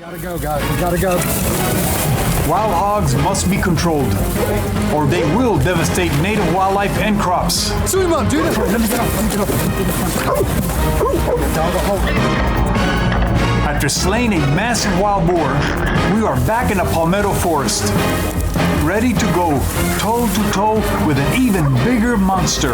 Gotta go, guys. We gotta go. Wild hogs must be controlled, or they will devastate native wildlife and crops. Swim him up, dude. Let me get off. After slaying a massive wild boar, we are back in the palmetto forest, ready to go toe-to-toe with an even bigger monster.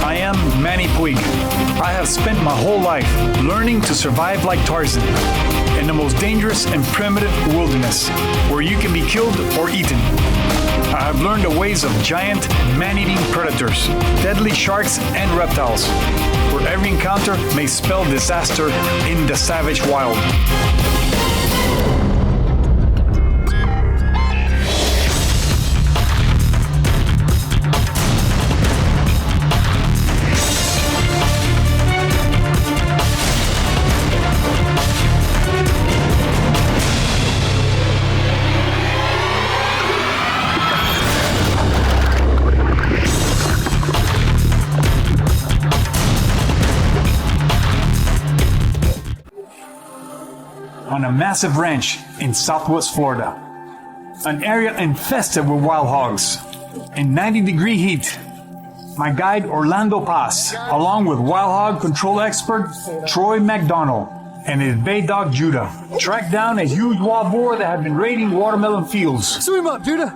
I am Manny Puig. I have spent my whole life learning to survive like Tarzan in the most dangerous and primitive wilderness, where you can be killed or eaten. I have learned the ways of giant, man-eating predators, deadly sharks, and reptiles, where every encounter may spell disaster in the savage wild. On a massive ranch in southwest Florida, an area infested with wild hogs. In 90-degree heat, my guide Orlando Paz, along with wild hog control expert Troy McDonald and his bay dog Judah, tracked down a huge wild boar that had been raiding watermelon fields. Swim him up, Judah.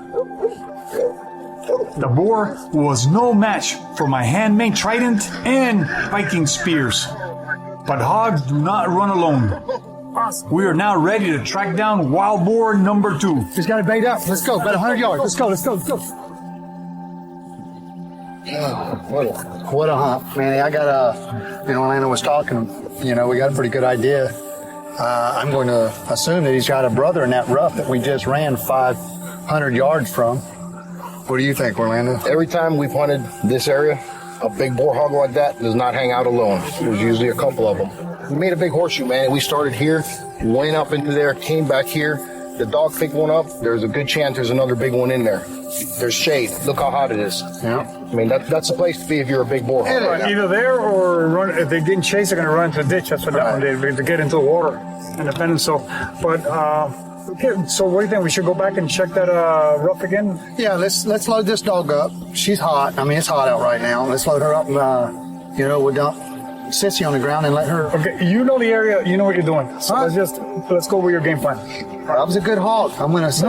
The boar was no match for my handmade trident and Viking spears. But hogs do not run alone. We are now ready to track down wild boar number 2. He's got it bait up. Let's go. About 100 yards. Let's go. Let's go. Let's go. What a hunt, Manny. I got Orlando was talking, we got a pretty good idea. I'm going to assume that he's got a brother in that rough that we just ran 500 yards from. What do you think, Orlando? Every time we've hunted this area, a big boar hog like that does not hang out alone. There's usually a couple of them. We made a big horseshoe, man. We started here, went up into there, came back here. The dog picked one up. There's a good chance there's another big one in there. There's shade. Look how hot it is. Yeah. I mean, that's the place to be if you're a big boar hog. Either there or run. If they didn't chase, they're going to run into the ditch. That's what that one did, to get into the water. Independent. So, but okay. So, what do you think? We should go back and check that rough again. Yeah, let's load this dog up. She's hot. I mean, it's hot out right now. Let's load her up and we'll dump Sissy on the ground and let her. Okay, you know the area. You know what you're doing. So let's go with your game plan. That was a good hog. I'm gonna say.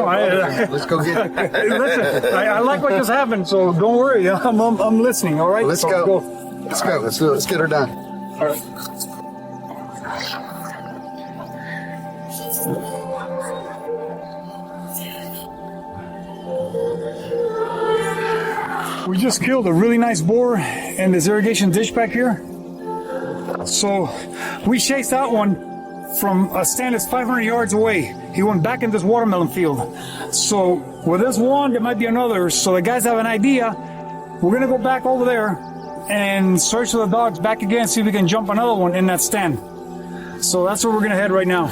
Let's go get it. Listen, I like what just happened, so don't worry. I'm listening. All right. Let's go. Let's go. Let's do it. Let's get her done. All right. We just killed a really nice boar in this irrigation ditch back here. So we chased that one from a stand that's 500 yards away. He went back in this watermelon field. So with this one, there might be another. So the guys have an idea. We're going to go back over there and search for the dogs back again, see if we can jump another one in that stand. So that's where we're going to head right now.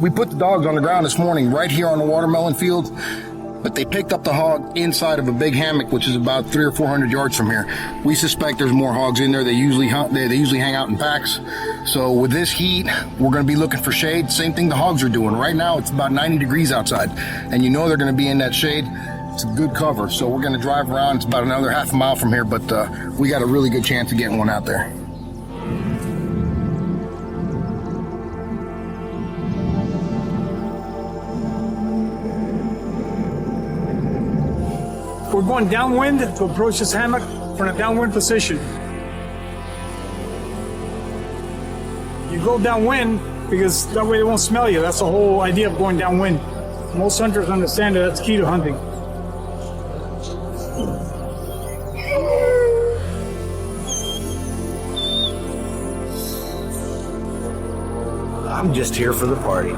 We put the dogs on the ground this morning right here on the watermelon field, but they picked up the hog inside of a big hammock, which is about 300 or 400 yards from here. We suspect there's more hogs in there. They usually hunt. They usually hang out in packs. So with this heat, we're going to be looking for shade. Same thing the hogs are doing. Right now, it's about 90 degrees outside, and they're going to be in that shade. It's a good cover. So we're going to drive around. It's about another half a mile from here, but we got a really good chance of getting one out there. We're going downwind to approach this hammock from a downwind position. You go downwind because that way they won't smell you. That's the whole idea of going downwind. Most hunters understand that that's key to hunting. I'm just here for the party.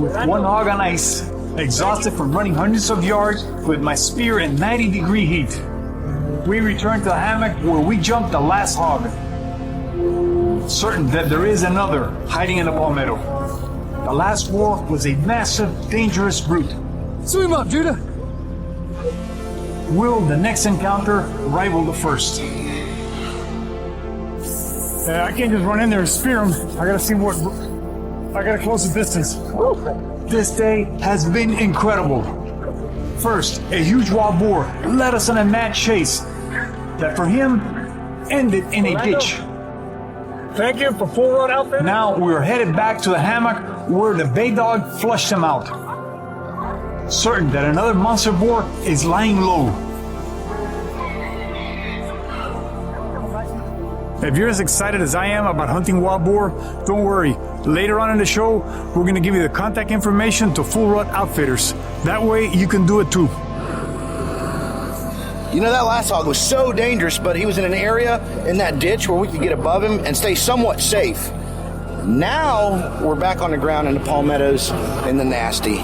With one hog on ice, exhausted from running hundreds of yards with my spear in 90-degree heat, we return to the hammock where we jumped the last hog, certain that there is another hiding in the palmetto. The last war was a massive, dangerous brute. Swim him up, Judah. Will the next encounter rival the first? I can't just run in there and spear him. I gotta see what. I gotta close the distance. This day has been incredible. First, a huge wild boar led us on a mad chase that for him ended in a ditch. Thank you for full run outfit. Now we're headed back to the hammock where the bay dog flushed him out. Certain that another monster boar is lying low. If you're as excited as I am about hunting wild boar, don't worry. Later on in the show, we're going to give you the contact information to Full Rut Outfitters. That way you can do it too. You know, that last hog was so dangerous, but he was in an area in that ditch where we could get above him and stay somewhat safe. Now we're back on the ground in the palmettos in the nasty.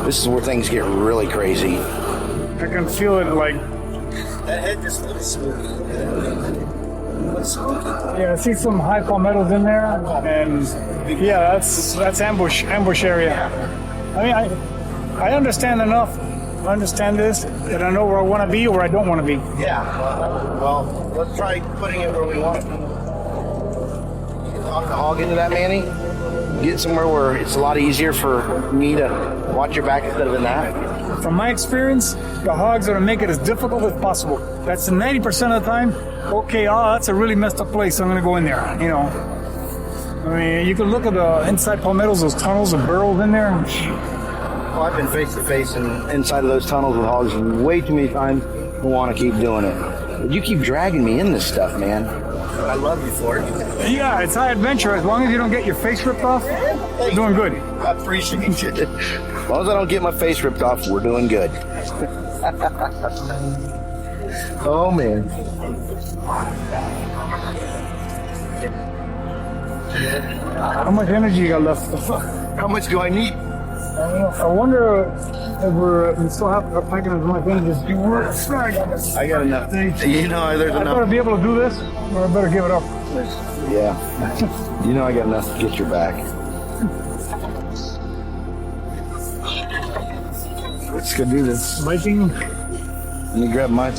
This is where things get really crazy. I can feel it like... That head just looks smooth. Yeah, I see some high palmettos in there, and yeah, that's ambush area. I mean, I understand enough. I understand this, that I know where I want to be or where I don't want to be. Yeah. Well, let's try putting it where we want. Talk the hog into that, Manny. Get somewhere where it's a lot easier for me to watch your back instead of in that. From my experience, the hogs are to make it as difficult as possible. That's 90% of the time. Okay, that's a really messed up place. I'm going to go in there, you know. I mean, you can look at the inside palmettos, those tunnels and burrows in there. Well, I've been face to face inside of those tunnels with hogs way too many times. I want to keep doing it. But you keep dragging me in this stuff, man. I love you for it. Yeah, it's high adventure. As long as you don't get your face ripped off, you're doing good. I appreciate it. As long as I don't get my face ripped off, we're doing good. Oh, man. How much energy you got left? How much do I need? I wonder if we still have our packing as much energy as you were. I got enough. You know, there's I enough. better be able to do this, or I better give it up. Yeah. You know I got enough to get your back. Let's go do this. Viking. Let me grab mine.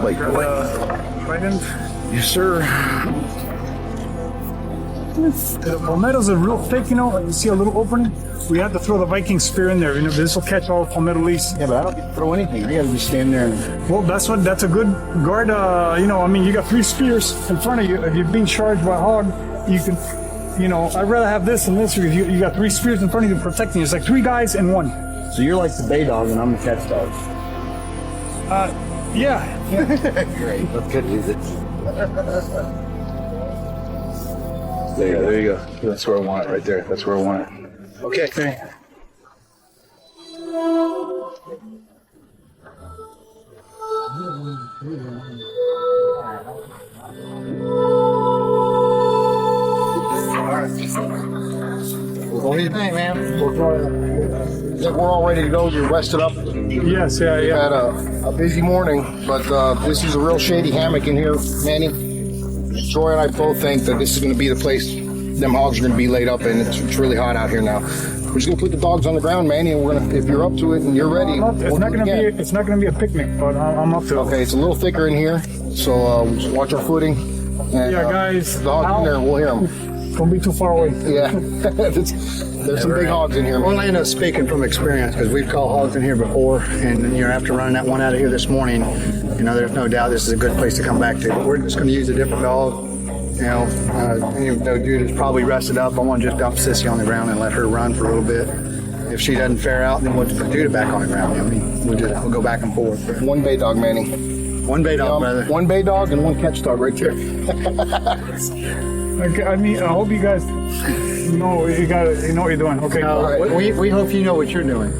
Wait. Trident. Yes, sir. The palmettos are real thick, you know. You see a little opening? We have to throw the Viking spear in there. You know, this will catch all the palmetto leaves. Yeah, but I don't get to throw anything. I got to just stand there. Well, that's a good guard. You know, I mean, you got 3 spears in front of you. If you're being charged by a hog, you can, you know, I'd rather have this than this because you got 3 spears in front of you protecting you. It's like 3 guys in 1. So you're like the bay dog and I'm the catch dog. Yeah. Great. That's good music. There you go. That's where I want it right there. That's where I want it. Okay. What do you think, man? I think we're all ready to go. You're rested up. Yes, yeah. We had a busy morning, but this is a real shady hammock in here, Manny. Troy and I both think that this is going to be the place them hogs are going to be laid up in. It's really hot out here now. We're just going to put the dogs on the ground, Manny, and we're going to, if you're up to it and you're ready, It's not going to be a picnic, but I'm up to it. Okay, it's a little thicker in here, so just watch our footing. And, Yeah, guys. if the hogs in there, we'll hear them. Don't be too far away. Yeah, there's some big hogs in here. Orlando's speaking from experience because we've caught hogs in here before, and you know, after running that one out of here this morning, you know, there's no doubt this is a good place to come back to. But we're just going to use a different dog. You know, even though Judith's probably rested up, I want to just dump Sissy on the ground and let her run for a little bit. If she doesn't fare out, then we'll put Judah back on the ground. I mean, we'll go back and forth. One bay dog, Manny. One bay dog, brother. One bay dog and one catch dog right there. Okay, I mean, I hope you guys know what you're doing. Okay. We hope you know what you're doing.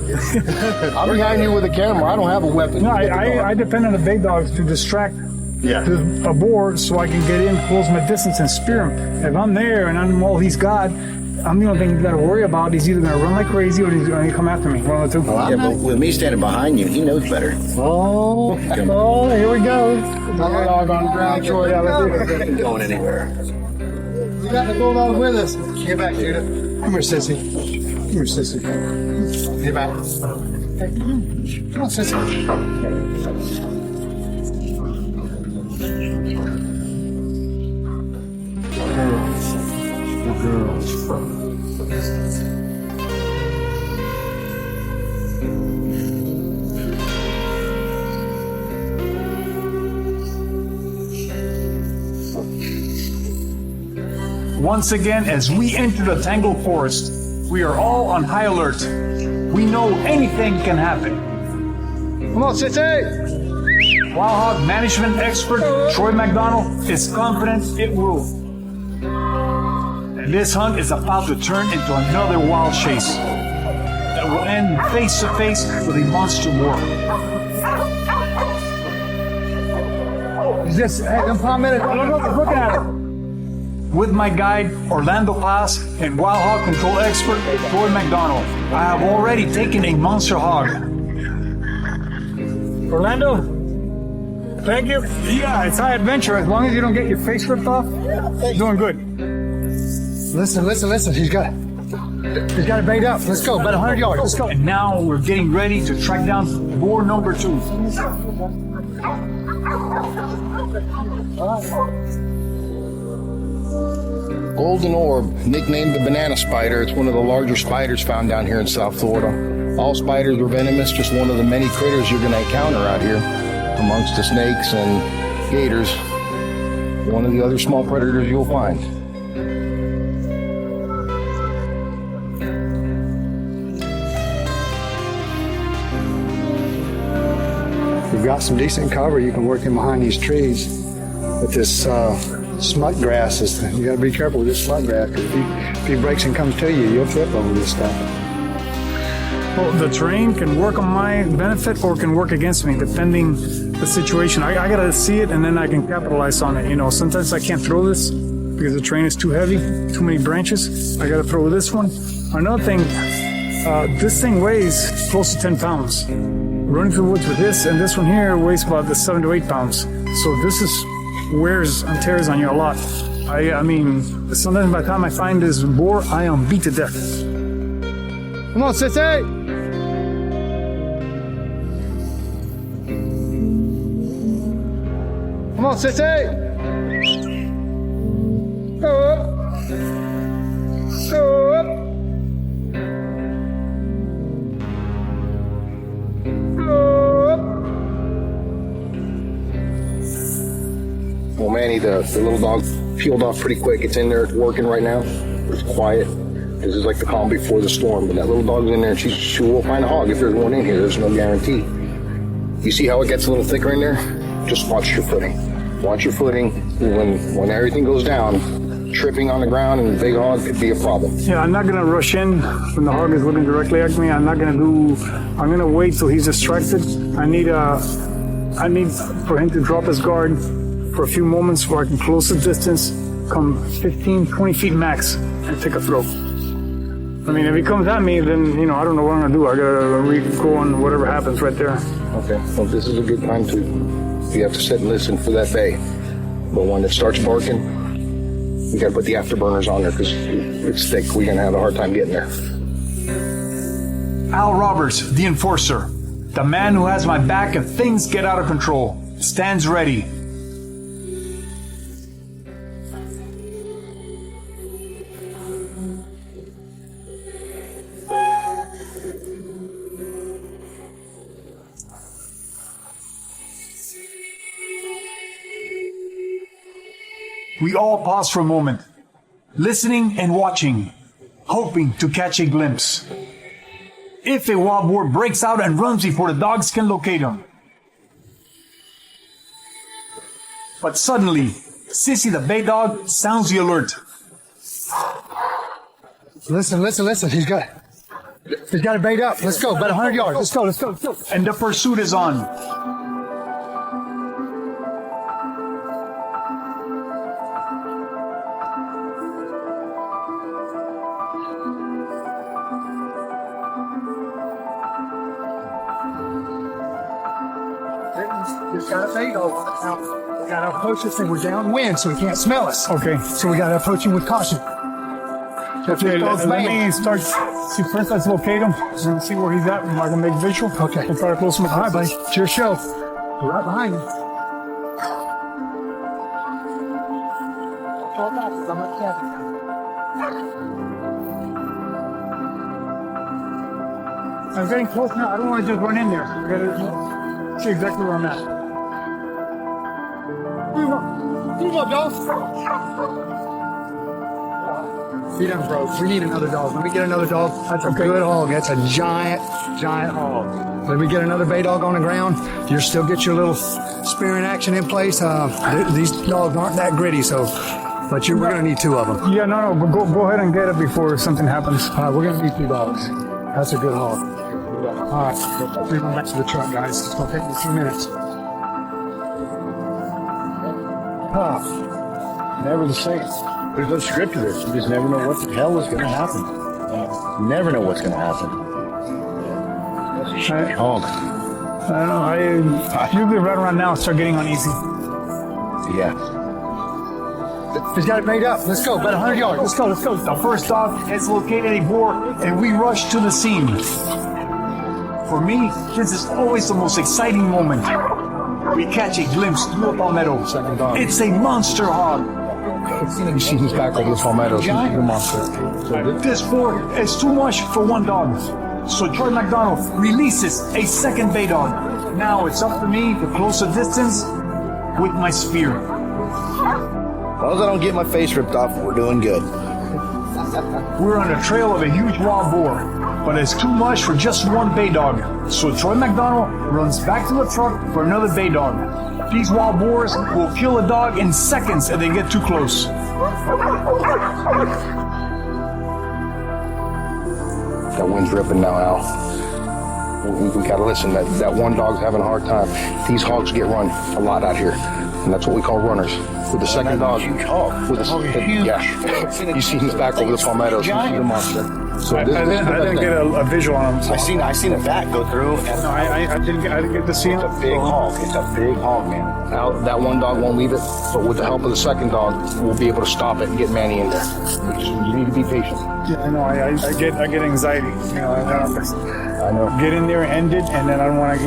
I'm behind you with a camera. I don't have a weapon. No, I depend on the bay dogs to distract a boar so I can get in, close my distance, and spear him. If I'm there and I'm all he's got, I'm the only thing you got to worry about. He's either going to run like crazy or he's going to come after me. One of the two. Yeah, but with me standing behind you, he knows better. Oh, here we go. Another dog on the ground, Troy. Yeah, let's do it. Ain't going anywhere. We got the bulldog with us. Get back, Judah. Come here, Sissy. Come here, Sissy. Get back. Come on, Sissy. Once again, as we enter the tangled forest, we are all on high alert. We know anything can happen. Come on, City! Wild hog management expert Troy McDonald is confident it will. And this hunt is about to turn into another wild chase that will end face to face with a monster war. Is this, hey, them palmetto, looking at it. With my guide, Orlando Paz, and wild hog control expert, Troy McDonald, I have already taken a monster hog. Orlando, thank you. Yeah, it's high adventure. As long as you don't get your face ripped off, doing good. Listen. He's got it bait up. Let's go. About 100 yards. Let's go. And now we're getting ready to track down boar number 2. Golden orb, nicknamed the banana spider. It's one of the larger spiders found down here in South Florida. All spiders are venomous, just one of the many critters you're going to encounter out here amongst the snakes and gators. One of the other small predators you'll find. If you've got some decent cover, you can work in behind these trees. But this smut grass, you got to be careful with this smut grass, because if he breaks and comes to you, you'll trip over this stuff. Well, the terrain can work on my benefit or can work against me, depending the situation. I gotta see it and then I can capitalize on it. You know, sometimes I can't throw this because the terrain is too heavy, too many branches. I gotta throw this one. Another thing, this thing weighs close to 10 pounds. Running through the woods with this, and this one here weighs about 7 to 8 pounds. So this is wears and tears on you a lot. I mean, sometimes by the time I find this boar, I am beat to death. Come on, City! Come on, City! Go up! Go up! Go up! Well, Manny, the little dog peeled off pretty quick. It's in there, it's working right now. It's quiet. This is like the calm before the storm. But that little dog's in there, and she will find a hog if there's one in here. There's no guarantee. You see how it gets a little thicker in there? Just watch your footing. Watch your footing. When everything goes down, tripping on the ground and the big hog could be a problem. Yeah, I'm not gonna rush in when the hog is looking directly at me. I'm gonna wait till he's distracted. I need for him to drop his guard for a few moments where I can close the distance, come 15, 20 feet max, and take a throw. I mean, if he comes at me, then, you know, I don't know what I'm gonna do. I gotta go on whatever happens right there. Okay, well, this is a good time to, you have to sit and listen for that bay. But when it starts barking, we gotta put the afterburners on there because it's thick. We're gonna have a hard time getting there. Al Roberts, the enforcer, the man who has my back if things get out of control, stands ready. We all pause for a moment, listening and watching, hoping to catch a glimpse. If a wild boar breaks out and runs before the dogs can locate him. But suddenly, Sissy the bay dog sounds the alert. Listen. He's got it bait up. Let's go. About 100 yards. Let's go. And the pursuit is on. Just got a bait over. Now, we gotta approach this thing. We're downwind, so he can't smell us. Okay. So we gotta approach him with caution. Okay, let me start. See, first let's locate him and see where he's at. I can make visual. Okay. We'll try to close him. All right, buddy. It's your show. We're right behind you. I'm getting close now. I don't want to just run in there. I gotta see exactly where I'm at. Move up, dog. He done broke. We need another dog. Let me get another dog. That's a good hog. That's a giant, giant hog. Let me get another bay dog on the ground. You still get your little spearing action in place. These dogs aren't that gritty, so, but we're going to need two of them. Yeah, no, go ahead and get it before something happens. All right, we're going to need two dogs. That's a good hog. All right, bring them back to the truck, guys. It's going to take me a few minutes. Never the same. There's no script to this. You just never know what the hell is going to happen. You never know what's going to happen. That's a huge hog. I don't know. I usually right around now start getting uneasy. Yeah. He's got it made up. Let's go. About 100 yards. Let's go. Let's go. The first dog has located a boar, and we rush to the scene. For me, this is always the most exciting moment. We catch a glimpse through the palmetto. It's a monster hog. You see his back over the palmettos. He's a monster. This boar is too much for one dog. So Troy McDonald releases a second bay dog. Now it's up to me to close the distance with my spear. As long as I don't get my face ripped off, we're doing good. We're on the trail of a huge wild boar, but it's too much for just one bay dog. So Troy McDonald runs back to the truck for another bay dog. These wild boars will kill a dog in seconds if they get too close. That wind's ripping now, Al. We gotta listen. That one dog's having a hard time. These hogs get run a lot out here, and that's what we call runners. With the second dog, Huge hog. yeah, you see his back over the palmettos. He's a monster. So I didn't get a visual on him. I seen a bat go through. And No, I didn't get to see him. it's a big hog. It's a big hog, man. Now, that one dog won't leave it, but with the help of the second dog, we'll be able to stop it and get Manny in there. You need to be patient. Yeah, I know. I get anxiety. You know, I know. get in there, end it, and then I don't want to,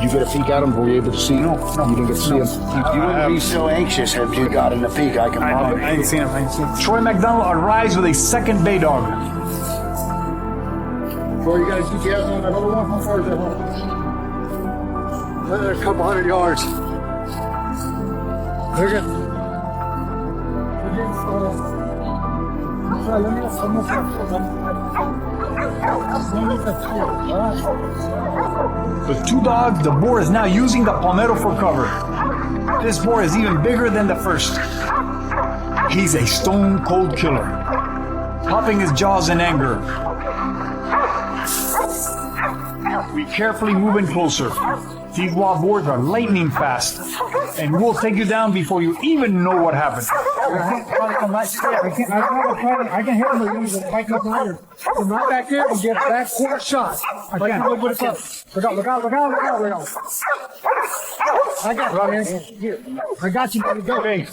You get a peek at him, were you able to see him? No. You didn't get to see him? You wouldn't be so anxious if you got in the peak. I can promise. I ain't seen him. Troy McDonald arrives with a second bay dog. Bro, you got a GPS on that other one? How far is that one? Another couple 100 yards. Look at. With two dogs, the boar is now using the palmetto for cover. This boar is even bigger than the first. He's a stone-cold killer, popping his jaws in anger. We carefully move in closer. These wild boars are lightning fast, and we'll take you down before you even know what happened. I can hear him use it right up here. From right back there and get back quarter shot. I can. Look out. I got it, here. I got you, buddy. Go. Hey,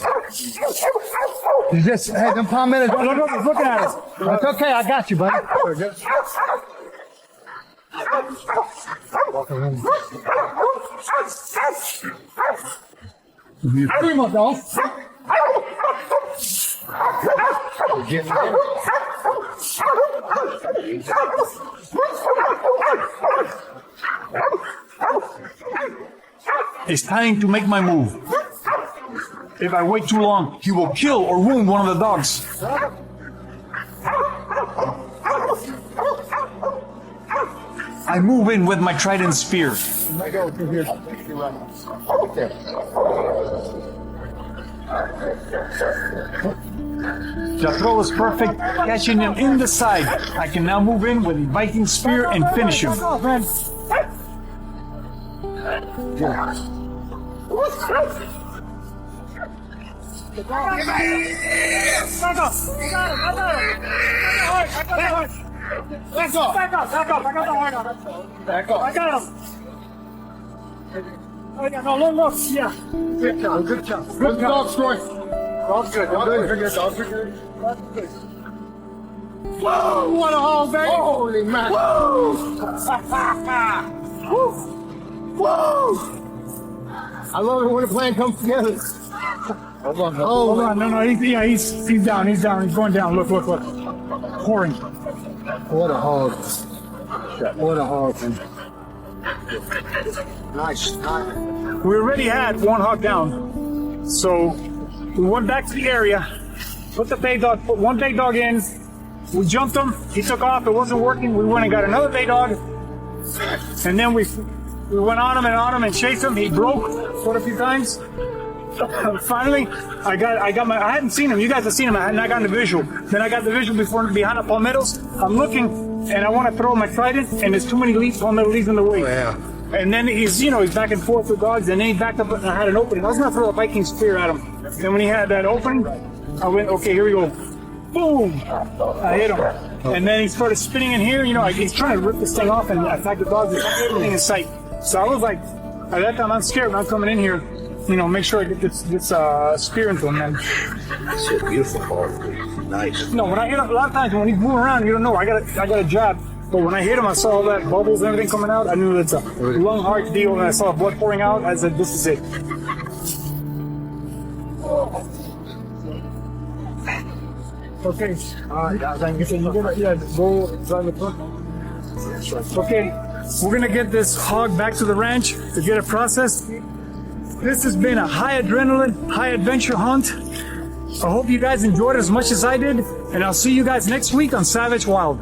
them palmettos. Look, he's looking at us. That's okay, I got you, buddy. Hurry him up, dog. It's time to make my move. If I wait too long, he will kill or wound one of the dogs. I move in with my trident spear. The throw is perfect, catching him in the side. I can now move in with a Viking spear and finish him. Back up. I got him. Oh, yeah, no, look. Yeah. Good job. Good dog, Troy. Dog's good. Dog's good. Whoa, what a haul, baby. Holy man. Whoa. Whoa. I love it when the plan comes together. Hold on. No, he's down. He's going down. Look. Pouring. What a hog. Man. Nice. We already had one hog down. So we went back to the area put one big dog in. We jumped him. He took off. It wasn't working. We went and got another big dog. And then we went on him and chased him. He broke quite a few times. Finally, I hadn't seen him. You guys have seen him, and I got the visual. Then I got the visual behind the palmettos. I'm looking, and I want to throw my trident, and there's too many palmetto leaves in the way. Oh, yeah. And then he's back and forth with dogs, and then he backed up, and I had an opening. I was going to throw a Viking spear at him. And when he had that opening, I went, okay, here we go. Boom! I hit him. And then he started spinning in here. He's trying to rip this thing off and attack the dogs and everything in sight. So I was like, at that time, I'm scared. I'm coming in here, make sure I get this spear into him. Man. That's so beautiful, hog. Nice. No, when I hit him, a lot of times when he's moving around, you don't know. I got a jab. But when I hit him, I saw all that bubbles and everything coming out. I knew it's a lung heart deal, and I saw blood pouring out. I said, this is it. Okay. Go drive the truck. Okay, we're gonna get this hog back to the ranch to get it processed. This has been a high adrenaline, high adventure hunt. I hope you guys enjoyed it as much as I did, and I'll see you guys next week on Savage Wild.